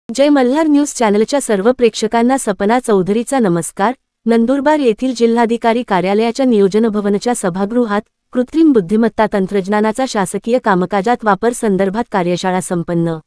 जय Malhar news चॅनलच्या सर्व प्रेक्षकांना सपना चौधरीचा नमस्कार। नंदुरबार येथील जिल्हाधिकारी कार्यालयाच्या नियोजन भवनच्या सभागृहात कृत्रिम बुद्धिमत्ता तंत्रज्ञानाचा शासकीय कामकाजात वापर संदर्भात कार्यशाळा संपन्न।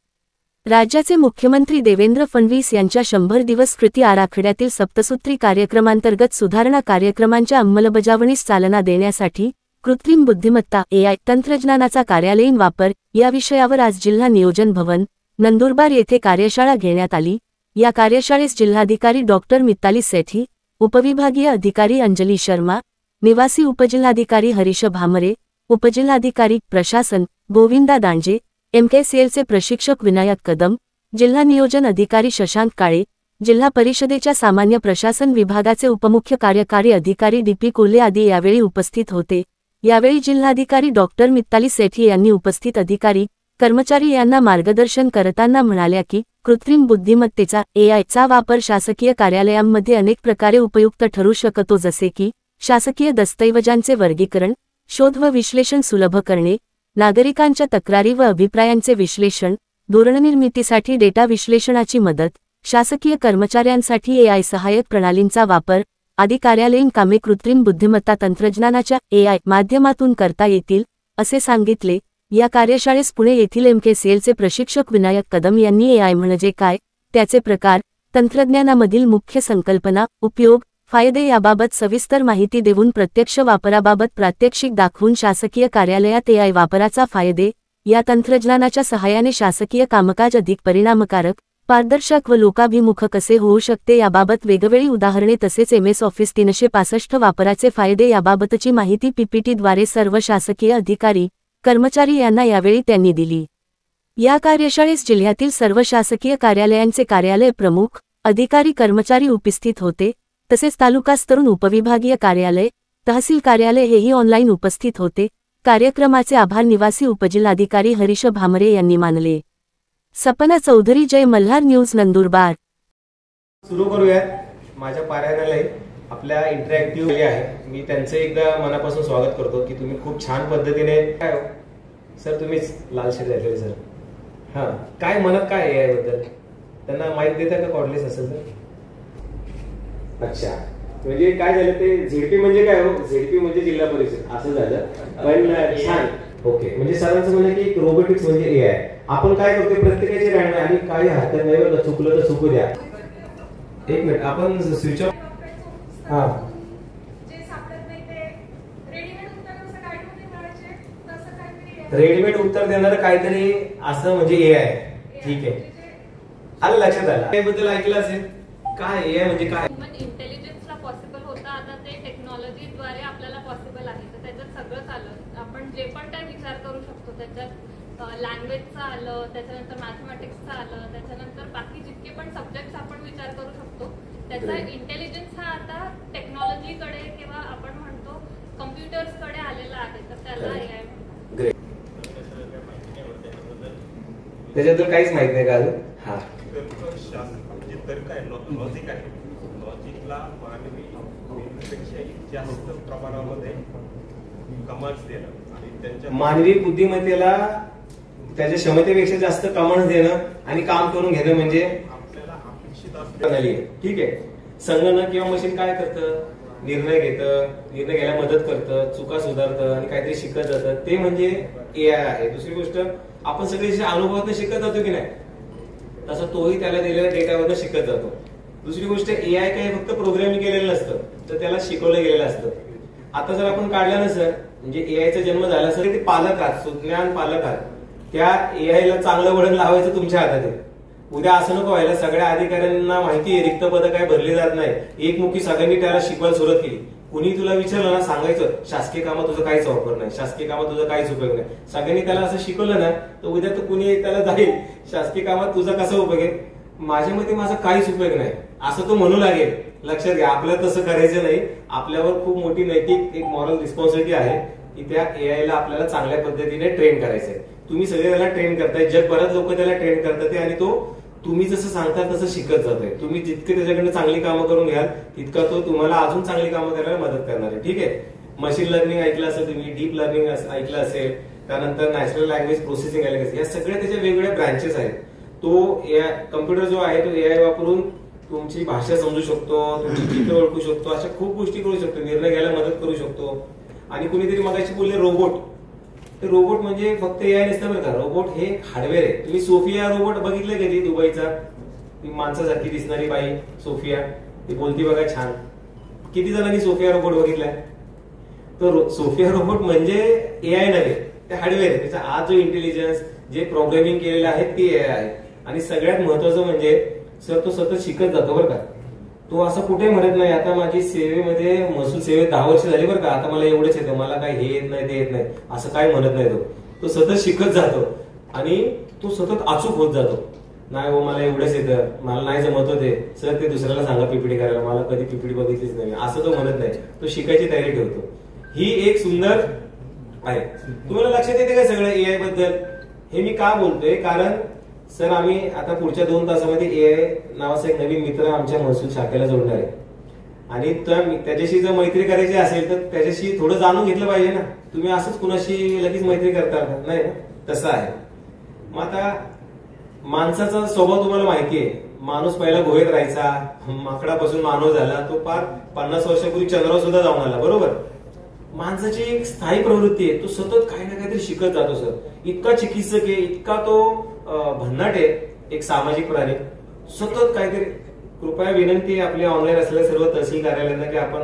राज्याचे मुख्यमंत्री देवेंद्र फडणवीस यांच्या 100 दिवस कृती आराखड्यातील सप्तसूत्री कार्यक्रमांतर्गत सुधारणा कार्यक्रमांच्या अंमलबजावणीस चालना देण्यासाठी कृत्रिम बुद्धिमत्ता AI तंत्रज्ञानाचा कार्यालयीन वापर या विषयावर आज जिल्हा नियोजन भवन नंदुरबार येथे कार्यशाळा घेण्यात आली। या कार्यशाळेस जिल्हाधिकारी डॉक्टर मिताली सेठी, उपविभागीय अधिकारी अंजली शर्मा, निवासी उपजिल्हाधिकारी हरीश भामरे, उपजिल्हाधिकारी प्रशासन गोविंदा दांजे, MKCLचे प्रशिक्षक विनायक कदम, जिल्हा नियोजन अधिकारी शशांक काळे, जिल्हा परिषदेच्या सामान्य प्रशासन विभागाचे उपमुख्य कार्यकारी अधिकारी DP कोल्हे आदी यावेळी उपस्थित होते। यावेळी जिल्हाधिकारी डॉक्टर मिताली सेठी यांनी उपस्थित अधिकारी कर्मचारी यांना मार्गदर्शन करताना म्हणाल्या की कृत्रिम बुद्धिमत्तेचा AI चा वापर शासकीय कार्यालयांमध्ये अनेक प्रकारे उपयुक्त ठरू शकतो, जसे की शासकीय दस्तऐवजांचे वर्गीकरण, शोध व विश्लेषण सुलभ करणे, नागरिकांच्या तक्रारी व अभिप्रायांचे विश्लेषण, धोरणनिर्मितीसाठी डेटा विश्लेषणाची मदत, शासकीय कर्मचाऱ्यांसाठी AI सहाय्यक प्रणालींचा वापर आदी कार्यालयीन कामे कृत्रिम बुद्धिमत्ता तंत्रज्ञानाच्या AI माध्यमातून करता येतील असे सांगितले। या कार्यशाळेस पुणे येथील MKCLचे प्रशिक्षक विनायक कदम यांनी AI म्हणजे काय, त्याचे प्रकार, तंत्रज्ञानामधील मुख्य संकल्पना, उपयोग, फायदे याबाबत सविस्तर माहिती देऊन प्रत्यक्ष वापराबाबत प्रात्यक्षिक दाखवून शासकीय कार्यालयात AI वापराचा फायदे, या तंत्रज्ञानाच्या सहाय्याने शासकीय कामकाज अधिक परिणामकारक, पारदर्शक व लोकाभिमुख कसे होऊ शकते याबाबत वेगवेगळी उदाहरणे तसेच MS ऑफिस 365 वापराचे फायदे याबाबतची माहिती PPT द्वारे सर्व शासकीय अधिकारी कर्मचारी यांना यावेळी त्यांनी दिली। या कार्यशाळेस जिल्ह्यातील सर्व शासकीय कार्यालयांचे कार्यालय प्रमुख, अधिकारी कर्मचारी उपस्थित होते, तसेच तालुकास्तरून उपविभागीय कार्यालय, तहसील कार्यालय हेही ऑनलाईन उपस्थित होते। कार्यक्रमाचे आभार निवासी उपजिल्हाधिकारी हरीश भामरे यांनी मानले। सपना चौधरी, जय मल्हार न्यूज, नंदुरबार। सुरू करूयात। माझ्या पारायणालय आपल्या इंटरॅक्टिव्ह आहे, मी त्यांचे एकदा मनापासून स्वागत करतो की तुम्ही खूप छान पद्धतीने सर तुम्हीच लालशेर झालेले सर हां काय म्हणत काय AI बद्दल त्यांना माहिती देता का कॉर्डलेस असेल तर? अच्छा, म्हणजे काय झालं ते ZP म्हणजे काय हो, ZP म्हणजे जिल्हा परिषद असं झालं, पण छान ओके। म्हणजे सरांचं म्हणणं की रोबोटिक्स म्हणजे AI आपण काय करतो प्रत्येकाची राहणं आणि काही हरकत नाही बरं, चुकलं तर चुकू द्या। एक मिनिट आपण स्विच ऑफ हां रेडीमेड उत्तर देणार काहीतरी असं म्हणजे AI, ठीक आहे आलं लक्षात आलं। याबद्दल ऐकलं असेल काय AI म्हणजे काय, इंटेलिजन्सला पॉसिबल होता, आता ते टेक्नॉलॉजीद्वारे आपल्याला पॉसिबल आहे। तर त्याच्यात सगळंच आलं, आपण जे पण काय विचार करू शकतो त्याच्यात लँग्वेजचं आलं, त्याच्यानंतर मॅथमॅटिक्सचं आलं, त्याच्यानंतर बाकी जितके पण सब्जेक्ट्स आपण विचार करू शकतो त्याचा इंटेलिजन्स हा आता टेक्नॉलॉजीकडे किंवा आपण म्हणतो कम्प्युटर्सकडे आलेला आहे, तर त्याला AI ग्रेट। त्याच्याबद्दल काहीच माहित नाही का अजून? हां म्हणजे तर्क आहे, लॉजिक आहे, लॉजिकला मानवीपेक्षा जास्त प्रमाणामध्ये कमांड्स देणं आणि त्यांच्या मानवी बुद्धिमत्तेला त्याच्या क्षमतेपेक्षा जास्त कमांड्स देणं आणि काम करून घेणं म्हणजे आपल्याला अपेक्षित प्रणाली आहे, ठीक आहे। संगणक किंवा मशीन काय करतं, निर्णय घेतं, निर्णय घ्यायला मदत करतं, चुका सुधारतं आणि काहीतरी शिकत जातं, ते म्हणजे AI आहे। दुसरी गोष्ट आपण सगळे अनुभवातून शिकत जातो की नाही, तसं तोही त्याला दिलेल्या डेटावरून शिकत जातो। दुसरी गोष्ट AI काही फक्त प्रोग्रामिंग केलेलं नसतं, तर त्याला शिकवलं गेलेलं असतं। आता जर आपण काढलं ना सर, म्हणजे AI चा जन्म झाला सर, ते पालक आहात, सुज्ञान पालक आहात, त्या AI ला चांगलं वळण लावायचं तुमच्या हातात आहे। उद्या असं नको व्हायला सगळ्या अधिकाऱ्यांना माहिती आहे रिक्त पदं काय भरली जात नाही, एकमुखी सगळ्यांनी त्याला शिकवायला सुरुवात केली। कुणी तुला विचारलं ना सांगायचं शासकीय कामात तुझं काहीच वापर नाही, शासकीय कामात तुझं काहीच उपयोग नाही, सगळ्यांनी त्याला असं शिकवलं ना तर उद्या तर कुणी त्याला जाईल शासकीय कामात तुझा कसा उपयोग आहे, माझ्या मते माझा काहीच उपयोग नाही असं तो म्हणू लागेल। लक्षात घ्या, आपल्याला तसं करायचं नाही, आपल्यावर खूप मोठी नैतिक एक मॉरल रिस्पॉन्सिबिलिटी आहे की त्या AI ला आपल्याला चांगल्या पद्धतीने ट्रेन करायचंय। तुम्ही सगळे त्याला ट्रेन करताय, जगभरात लोक त्याला ट्रेन करतात आणि तो तुम्ही जसं सांगता तसं शिकत जातोय। तुम्ही जितके त्याच्याकडे चांगली कामं करून घ्याल तितका तो तुम्हाला अजून चांगली कामं करायला मदत करणार आहे, ठीक आहे। मशीन लर्निंग ऐकलं असेल तुम्ही, डीप लर्निंग ऐकलं असेल, त्यानंतर नॅचरल लँग्वेज प्रोसेसिंग ऐकलं असेल. या सगळ्या त्याच्या वेगवेगळ्या ब्रांचेस आहेत. तो कम्प्युटर जो आहे तो AI वापरून तुमची भाषा समजू शकतो, तुमची चित्र ओळखू शकतो, अशा खूप गोष्टी करू शकतो, निर्णय घ्यायला मदत करू शकतो. आणि कुणीतरी मगाशी बोलले रोबोट, तर रोबोट म्हणजे फक्त AI नसतं बरं का, रोबोट हे हार्डवेअर आहे. तुम्ही सोफिया रोबोट बघितलं कधी दुबईचा, ती माणसासारखी दिसणारी बाई सोफिया, ती बोलती बघा छान. किती जणांनी सोफिया रोबोट बघितलाय? तर सोफिया रोबोट म्हणजे AI नव्हे, ते हार्डवेअर आहे. त्याचा आज जो इंटेलिजन्स, जे प्रोग्रामिंग केलेलं आहे ते AI आहे. आणि सगळ्यात महत्वाचं म्हणजे सर तो सतत शिकत जातो बरं का. तो असं कुठे म्हणत नाही आता माझी सेवेमध्ये, महसूल सेवेत 10 वर्ष झाली बरं का, आता मला एवढंच येतं, मला काय हे येत नाही ते येत नाही, असं काय म्हणत नाही. तो सतत शिकत जातो आणि तो सतत अचूक होत जातो. नाही हो मला एवढंच येतं, मला नाही जमत होते सर, ते दुसऱ्याला सांगा पीपीटी करायला, मला कधी पीपीटी बघितलीच नाही, असं तो म्हणत नाही. तो शिकायची तयारी ठेवतो. ही एक सुंदर आहे. तुम्हाला लक्षात येते का सगळं AI बद्दल? हे मी का बोलतोय, कारण सर आम्ही आता पुढच्या 2 तासामध्ये AI नावाचा एक नवीन मित्र आमच्या महसूल शाखेला जोडणार आहे. आणि त्याच्याशी जर मैत्री करायची असेल तर त्याच्याशी थोडं जाणून घेतलं पाहिजे ना. तुम्ही असंच कुणाशी लगेच मैत्री करता नाही ना, तसं आहे. मग आता माणसाचा स्वभाव तुम्हाला माहिती आहे. माणूस पहिला गुहेत राहायचा, माकडापासून मानव झाला, तो पार 50 वर्षापूर्वी चंद्रावर सुद्धा जाऊन आला बरोबर. माणसाची एक स्थायी प्रवृत्ती आहे, तो सतत काही ना काहीतरी शिकत जातो सर. इतका चिकित्सक आहे, इतका तो भन्नाट आहे, एक सामाजिक प्राणी, सतत काहीतरी. कृपया विनंती आहे आपल्या ऑनलाईन असलेल्या सर्व तहसील कार्यालयांना की आपण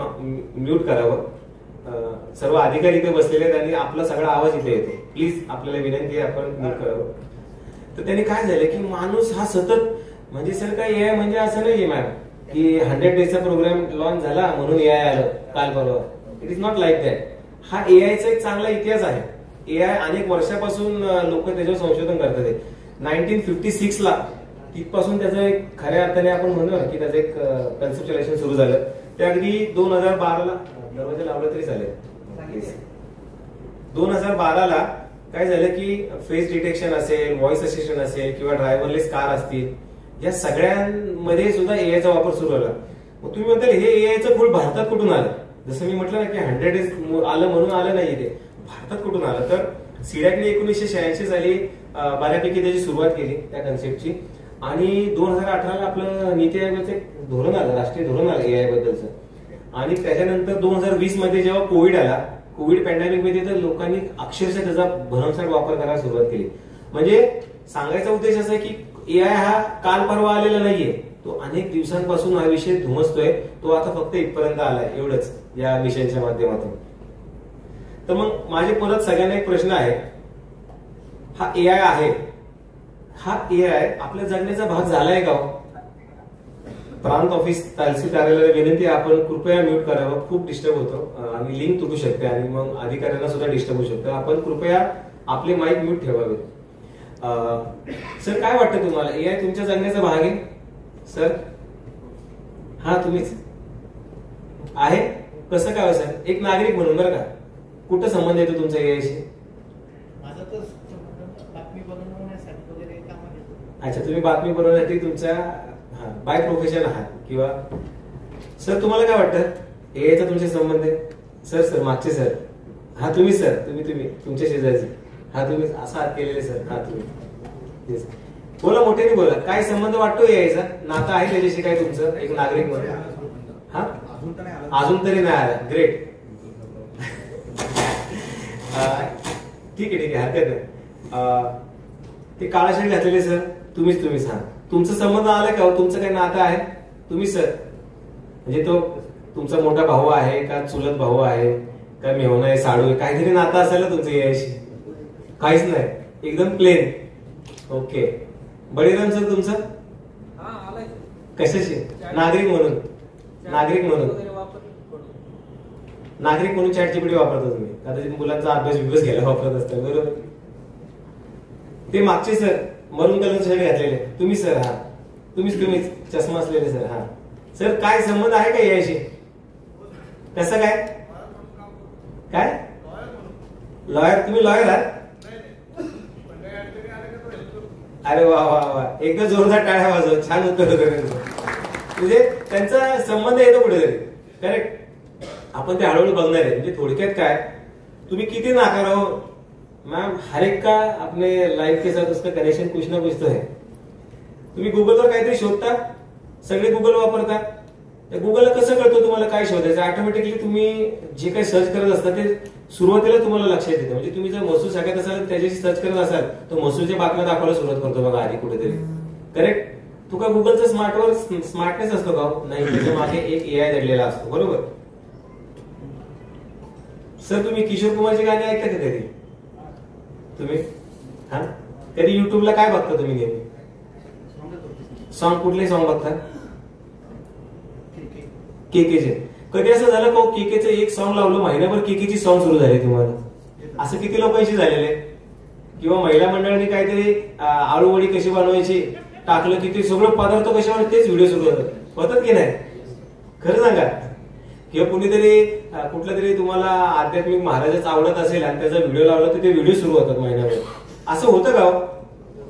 म्यूट करावं. सर्व अधिकारी इथे बसलेले आहेत आणि आपला सगळा आवाज इथे येतो. प्लीज आपल्याला विनंती आहे आपण म्यूट करावं. तर त्यांनी काय झालं की माणूस हा सतत, म्हणजे सर काय AI म्हणजे असं नाहीये मॅम की 100 डेजचा प्रोग्राम लॉन्च झाला म्हणून AI आलं काल परवा. It is not like that. हा AIचा एक चांगला इतिहास आहे. AI अनेक वर्षापासून लोक त्याच्यावर संशोधन करतात. 1956 ला तिथपासून त्याचं एक खऱ्या अर्थाने आपण म्हणतो ना की त्याचं एक कन्सेप्च्युलायझेशन सुरू झालं. ते अगदी 2012 ला, दरवाजा लावला तरी चालेल, 2012 ला काय झालं की फेस डिटेक्शन असेल, व्हॉइस असिस्टंट असेल किंवा ड्रायव्हरलेस कार असतील, या सगळ्यांमध्ये सुद्धा AIचा वापर सुरू झाला. मग तुम्ही म्हणताल हे AIचं फूल भारतात कुठून आलं? जसं मी म्हटलं ना की 100 डेज आलं म्हणून आलं नाही, ते भारतात कुठून आलं? तर सीडॅकने 1986 साली बऱ्यापैकी त्याची सुरुवात केली त्या कन्सेप्टची. आणि 2018 ला आपलं नीती आयोगाचं एक धोरण आलं, राष्ट्रीय धोरण आलं AI बद्दलचं. आणि त्याच्यानंतर 2020 मध्ये जेव्हा कोविड आला, कोविड पॅन्डेमिक मध्ये तर लोकांनी अक्षरशः त्याचा भरमसाठ वापर करायला सुरुवात केली. म्हणजे सांगायचा उद्देश असा आहे की AI हा काल परवा आलेला नाहीये, तो अनेक दिवसांपासून हा विषय धुमसतोय. तो आता फक्त इथपर्यंत आलाय, एवढंच या मिशनच्या माध्यमातून. तर मग माझे परत सगळ्यांना एक प्रश्न आहे, हा AI आहे, हा AI आपल्या जगण्याचा भाग झालाय का? प्रांत ऑफिस तहसील कार्यालयाला विनंती आहे आपण कृपया म्यूट करावं, खूप डिस्टर्ब होतो आणि लिंक तुटू शकते आणि मग अधिकाऱ्यांना सुद्धा डिस्टर्ब होऊ शकतं. आपण कृपया आपले माईक म्यूट ठेवावे. सर काय वाटतं तुम्हाला, AI तुमच्या जगण्याचा भाग आहे? सर हा तुम्हीच आहे, कसं काय सर? एक नागरिक म्हणून बरं का, कुठं संबंध येतो तुमचा AI शी? माझा तर बातमी बनवण्यासाठी वगैरे काम आहे. अच्छा, तुम्ही बातमी बनवण्यासाठी तुमच्या बाय प्रोफेशन आहात किंवा. सर तुम्हाला काय वाटतं AIचा तुमचे संबंध आहे? सर मागचे सर, हा तुम्ही सर, तुम्ही तुमच्या शेजारचे, हा तुम्ही असा हात केलेले सर, हा तुम्ही. बोला मोठ्याने बोला, काय संबंध वाटतो AIचा? नातं आहे त्याच्याशी काय तुमचं एक नागरिक म्हणून? हा अजून तरी नाही आला. ग्रेट. ठीक आहे हरकत नाही. ते काळा शर्ट घातलेले सर तुम्हीच हा, तुमचा संबंध आलाय का? तुमचं काही नातं आहे? तुम्ही सर म्हणजे तो तुमचा मोठा भाऊ आहे का, चुलत भाऊ आहे का, मेहना आहे, साडू आहे, काहीतरी नातं असेल तुमचं AIशी? काहीच नाही, एकदम प्लेन. ओके. बळीराम सर तुमचं कशाशी? नागरिक म्हणून ChatGPT वापरता तुम्ही? कदाचित मुलांचा अभ्यास घ्यायला वापरत असतात बरोबर. ते मागचे सर मरून कलरचे शर्ट घातलेले तुम्ही सर, हा तुम्हीच चष्मा असलेले सर, हा सर. काय संबंध आहे का AIशी? कसं काय लॉयर? तुम्ही लॉयर आहात? अरे वा, एकदा जोरदार टाळ्या वाजव, छान उत्तर होतं. म्हणजे त्यांचा संबंध येतो कुठेतरी. करेक्ट. आपण ते हळूहळू बघणार आहे. म्हणजे थोडक्यात काय, तुम्ही किती नाकारो मैम, हर एक का अपने लाइफ के साथ उसका कनेक्शन कुछ ना कुछ तो है. तुम्ही गुगलवर काहीतरी शोधता, सगळे गुगल वापरतात. गुगलला कसं कळतं तुम्हाला काय शोधायचं? ऑटोमॅटिकली तुम्ही जे काही सर्च करत असता ते सुरुवातीला तुम्हाला लक्षात येतं. म्हणजे तुम्ही जर महसूल शाखेत असाल त्याच्याशी सर्च करत असाल तर महसूलच्या बातम्या दाखवायला सुरुवात करतो बघा आधी कुठेतरी. करेक्ट? तू का गुगलचा स्मार्टनेस असतो का? नाही, त्याच्या मागे एक एआय दडलेला असतो. बरोबर सर? तुम्ही किशोर कुमारची गाणी ऐकता का कधी? तुम्ही हा कधी युट्यूबला काय बघता तुम्ही? नेहमी सॉन्ग कुठले सॉन्ग बघता? केकेचे. कधी असं झालं का केकेचं एक सॉन्ग लावलं महिनाभर केकेची सॉन्ग सुरू झाले तुम्हाला? असं किती लोकांशी झालेलं आहे? किंवा महिला मंडळाने काहीतरी आळूवडी कशी बनवायची टाकलं की ते सगळं पदार्थ कसे बनवतात तेच व्हिडिओ सुरू होतात की नाही? खरं सांगा. किंवा कुणीतरी कुठलं तरी तुम्हाला आध्यात्मिक महाराजाच आवडत असेल आणि त्याचा व्हिडिओ लावला तर ते व्हिडिओ सुरू होतात महिन्याभर. असं होतं का?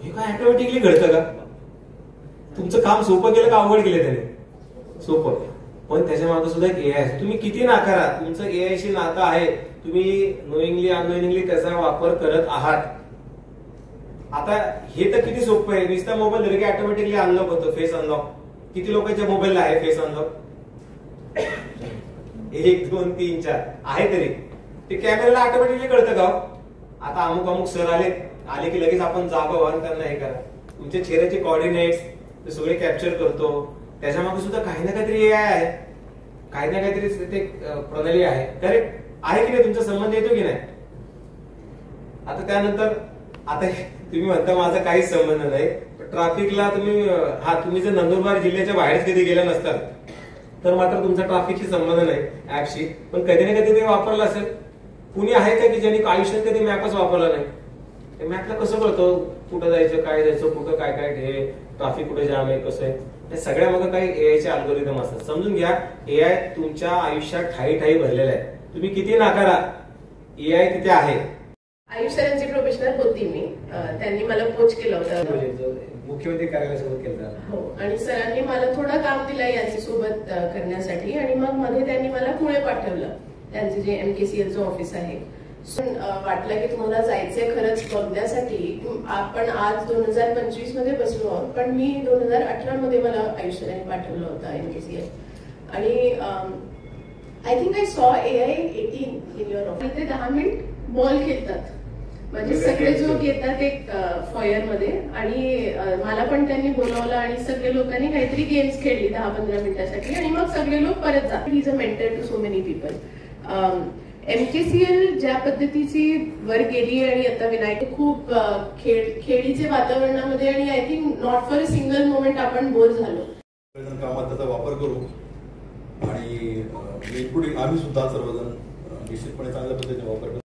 हे काय ऑटोमॅटिकली घडतं का? तुमचं काम सोपं केलं का अवघड केलं त्याने? सोपं. पण त्याच्या मागे सुद्धा एक एआय आहे. तुम्ही किती नाकारा, तुमचं एआयशी नातं आहे, तुम्ही नोईंगली अननोईंगली त्याचा वापर करत आहात. आता हे तर किती सोपं आहे. नुसता मोबाईल धरले की ऑटोमॅटिकली अनलॉक होतं, फेस अनलॉक. किती लोकांच्या मोबाईलला आहे फेस अनलॉक? 1 2 3 4 आहे. तरी ते कॅमेराला ऑटोमॅटिकली कळतं का? आता अमुक अमुक सर आले की लगेच आपण जागा व्हा त्यांना हे करा. तुमच्या चेहऱ्याचे कॉर्डिनेट्स ते सगळे कॅप्चर करतो. त्याच्या मागे सुद्धा काही ना काहीतरी एआय आहे, काही ना काहीतरी ते प्रणाली आहे. करेक्ट आहे की नाही? तुमचा संबंध येतो की नाही? आता त्यानंतर आता तुम्ही म्हणता माझा काहीच संबंध नाही. ट्रॅफिकला तुम्ही जर नंदुरबार जिल्ह्याच्या बाहेर कधी गेला नसतात तर मात्र तुमचा ट्रॅफिकशी संबंध नाही ऍपशी, पण कधी ना कधी ते वापरलं असेल. कुणी आहे का की ज्यांनी आयुष्यात कधी मॅपच वापरला नाही? मॅपला कसं कळतं कुठं जायचं, काय जायचं, कुठं काय काय हे ट्रॅफिक कुठे जाम आहे, कसं आहे? या सगळ्या मग काही एआयचे अल्गोरिदम असतात. समजून घ्या, एआय तुमच्या आयुष्यात ठाई ठाई भरलेला आहे. तुम्ही किती नाकारा, एआय तिथे आहे. आयुष सरांची प्रोफेशनल होती मी. त्यांनी मला कोच केलं होतं मुख्यमंत्री कार्यालयासोबत केलं. हो, आणि सरांनी मला थोडं काम दिलं यांच्यासोबत करण्यासाठी. आणि मग मध्ये त्यांनी मला पुणे पाठवलं, त्यांचे जे MKCLचं ऑफिस आहे. वाटलं की तुम्हाला जायचंय खरंच बघण्यासाठी. आपण आज 2025 मध्ये बसलो आहोत, पण मी 2018 मध्ये मला आयुष सरांनी पाठवलं होतं MKCL. आणि I think I saw AI 18 in your office. ते 10 मिनिट बॉल खेळतात, म्हणजे सगळे लोक येतात एक फॉयर मध्ये. आणि मला पण त्यांनी बोलावलं आणि सगळे लोकांनी काहीतरी गेम्स खेळली 10-15 मिनिटासाठी. आणि मग सगळे लोक परत जातात. He is a mentor to so many people. MKCL ज्या पद्धतीची वर गेली आणि आता विनायक खूप खेळीचे वातावरणामध्ये, आणि I think not for a single moment आपण बोर झालो. कामात त्याचा वापर करू आणि इन्क्लुडिंग आम्ही सुद्धा सर्वजण निश्चितपणे चांगल्या पद्धतीने वापर करू.